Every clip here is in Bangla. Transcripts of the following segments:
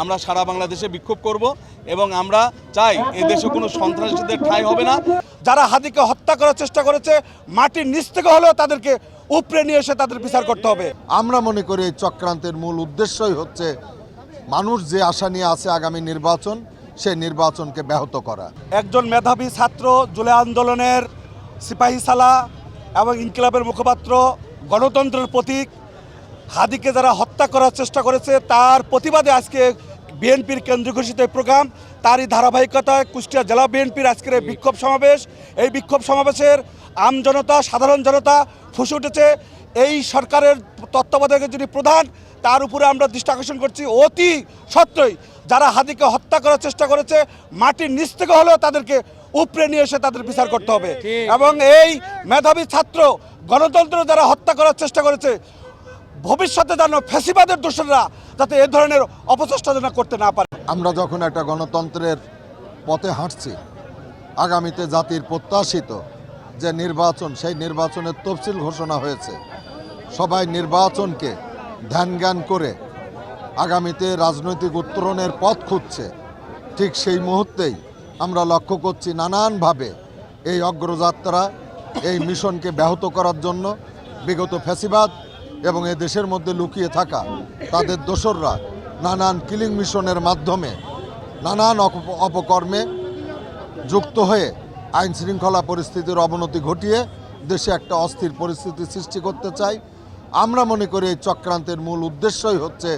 আমরা সারা বাংলাদেশে বিক্ষোভ করব এবং আমরা চাই এই দেশে কোনো সন্ত্রাসীদের ঠাঁই হবে না। যারা হাদিকে হত্যা করার চেষ্টা করেছে মাটির নিচ থেকে হলেও তাদেরকে উপরে নিয়ে এসে তাদের বিচার করতে হবে। আমরা মনে করি এই চক্রান্তের মূল উদ্দেশ্যই হচ্ছে মানুষ যে আশা নিয়ে আছে আগামী নির্বাচন, সেই নির্বাচনকে ব্যাহত করা। একজন মেধাবী ছাত্র জুলাই আন্দোলনের সিপাহী সালা এবং ইনকিলাবের মুখপাত্র, গণতন্ত্রের প্রতীক হাদিকে যারা হত্যা করার চেষ্টা করেছে তার প্রতিবাদে আজকে বিএনপির কেন্দ্রীয় ঘোষিত প্রোগ্রাম, তারই ধারাবাহিকতায় কুষ্টিয়া জেলা বিএনপির আজকের এই বিক্ষোভ সমাবেশ। এই বিক্ষোভ সমাবেশের আমজনতা, সাধারণ জনতা ফুঁসে উঠেছে। এই সরকারের তত্ত্বাবধায়কের যিনি প্রধান, তার উপরে আমরা দৃষ্টি আকর্ষণ করছি। অতি সত্ত্বই যারা হাদিকে হত্যা করার চেষ্টা করেছে মাটির নিচ থেকে হলেও তাদেরকে উপরে নিয়ে এসে তাদের বিচার করতে হবে। এবং এই মেধাবী ছাত্র গণতন্ত্র যারা হত্যা করার চেষ্টা করেছে, ভবিষ্যতে যেন ফ্যাসিবাদের দোষররা যাতে এ ধরনের অপচেষ্টা যেন করতে না পারে। আমরা যখন একটা গণতন্ত্রের পথে হাঁটছি, আগামীতে জাতির প্রত্যাশিত যে নির্বাচন, সেই নির্বাচনের তফসিল ঘোষণা হয়েছে। সবাই নির্বাচনকে ধ্যান জ্ঞান করে আগামীতে রাজনৈতিক উত্তরণের পথ খুঁজছে। ঠিক সেই মুহূর্তেই আমরা লক্ষ্য করছি নানানভাবে এই অগ্রযাত্রা, এই মিশনকে ব্যাহত করার জন্য বিগত ফ্যাসিবাদ এবং এ দেশের মধ্যে লুকিয়ে থাকা তাদের দোসররা নানান কিলিং মিশনের মাধ্যমে নানান অপকর্মে যুক্ত হয়ে আইন শৃঙ্খলা পরিস্থিতির অবনতি ঘটিয়ে দেশে একটা অস্থির পরিস্থিতি সৃষ্টি করতে চায়। আমরা মনে করি এই চক্রান্তের মূল উদ্দেশ্যই হচ্ছে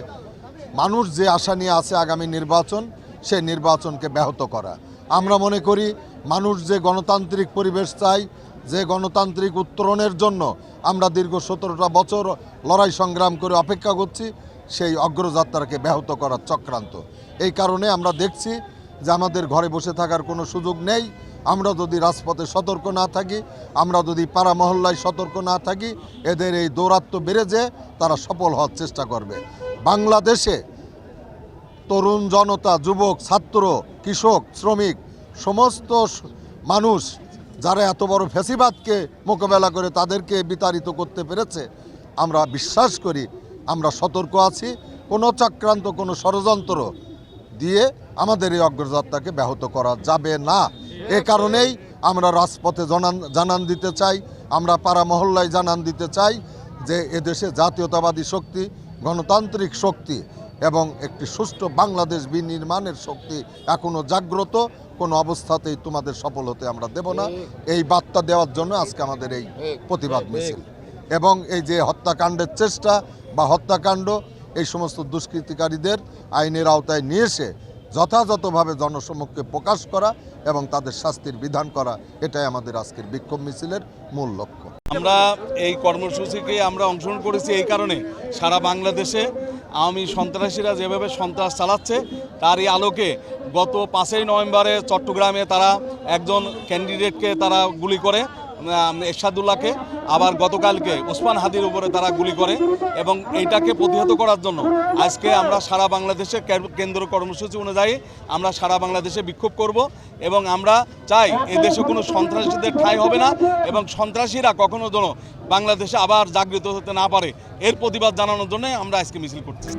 মানুষ যে আশা নিয়ে আছে আগামী নির্বাচন, সেই নির্বাচনকে ব্যাহত করা। আমরা মনে করি মানুষ যে গণতান্ত্রিক পরিবেশ চাই, যে গণতান্ত্রিক উত্তরণের জন্য আমরা দীর্ঘ 17টা বছর লড়াই সংগ্রাম করে অপেক্ষা করছি, সেই অগ্রযাত্রাকে ব্যাহত করার চক্রান্ত। এই কারণে আমরা দেখছি যে আমাদের ঘরে বসে থাকার কোনো সুযোগ নেই। আমরা যদি রাজপথে সতর্ক না থাকি, আমরা যদি পাড়া মহল্লায় সতর্ক না থাকি, এদের এই দৌরাত্ম্য বেড়ে যেয়ে তারা সফল হওয়ার চেষ্টা করবে। বাংলাদেশে তরুণ জনতা, যুবক, ছাত্র, কৃষক, শ্রমিক, সমস্ত মানুষ যারা এত বড় ফ্যাসিবাদকে মোকাবেলা করে তাদেরকে বিতাড়িত করতে পেরেছে, আমরা বিশ্বাস করি, আমরা সতর্ক আছি। কোনো চক্রান্ত, কোনো ষড়যন্ত্র দিয়ে আমাদের এই অগ্রযাত্রাকে ব্যাহত করা যাবে না। এ কারণেই আমরা রাজপথে জানান দিতে চাই, আমরা পাড়া মহল্লায় জানান দিতে চাই যে এদেশে জাতীয়তাবাদী শক্তি, গণতান্ত্রিক শক্তি এবং একটি সুষ্ঠু বাংলাদেশ বিনির্মাণের শক্তি এখনও জাগ্রত। কোনো অবস্থাতেই তোমাদের সফল হতে আমরা দেব না। এই বার্তা দেওয়ার জন্য আজকে আমাদের এই প্রতিবাদ মিছিল। এবং এই যে হত্যাকাণ্ডের চেষ্টা বা হত্যাকাণ্ড, এই সমস্ত দুষ্কৃতিকারীদের আইনের আওতায় নিয়ে এসে যথাযথভাবে জনসমক্ষে প্রকাশ করা এবং তাদের শাস্তির বিধান করা, এটাই আমাদের আজকের বিক্ষোভ মিছিলের মূল লক্ষ্য। আমরা এই কর্মসূচিকে আমরা অংশগ্রহণ করেছি এই কারণে, সারা বাংলাদেশে আওয়ামী সন্ত্রাসীরা যেভাবে সন্ত্রাস চালাচ্ছে তারই আলোকে গত 5ই নভেম্বরে চট্টগ্রামে তারা একজন ক্যান্ডিডেটকে তারা গুলি করে, এরশাদুল্লাহকে, আবার গতকালকে ওসমান হাদির উপরে তারা গুলি করে। এবং এইটাকে প্রতিহত করার জন্য আজকে আমরা সারা বাংলাদেশে কেন্দ্র কর্মসূচি অনুযায়ী আমরা সারা বাংলাদেশে বিক্ষোভ করব এবং আমরা চাই এই দেশে কোনো সন্ত্রাসীদের ঠাঁই হবে না এবং সন্ত্রাসীরা কখনো যেন বাংলাদেশে আবার জাগৃত হতে না পারে, এর প্রতিবাদ জানানোর জন্য আমরা আজকে মিছিল করছি।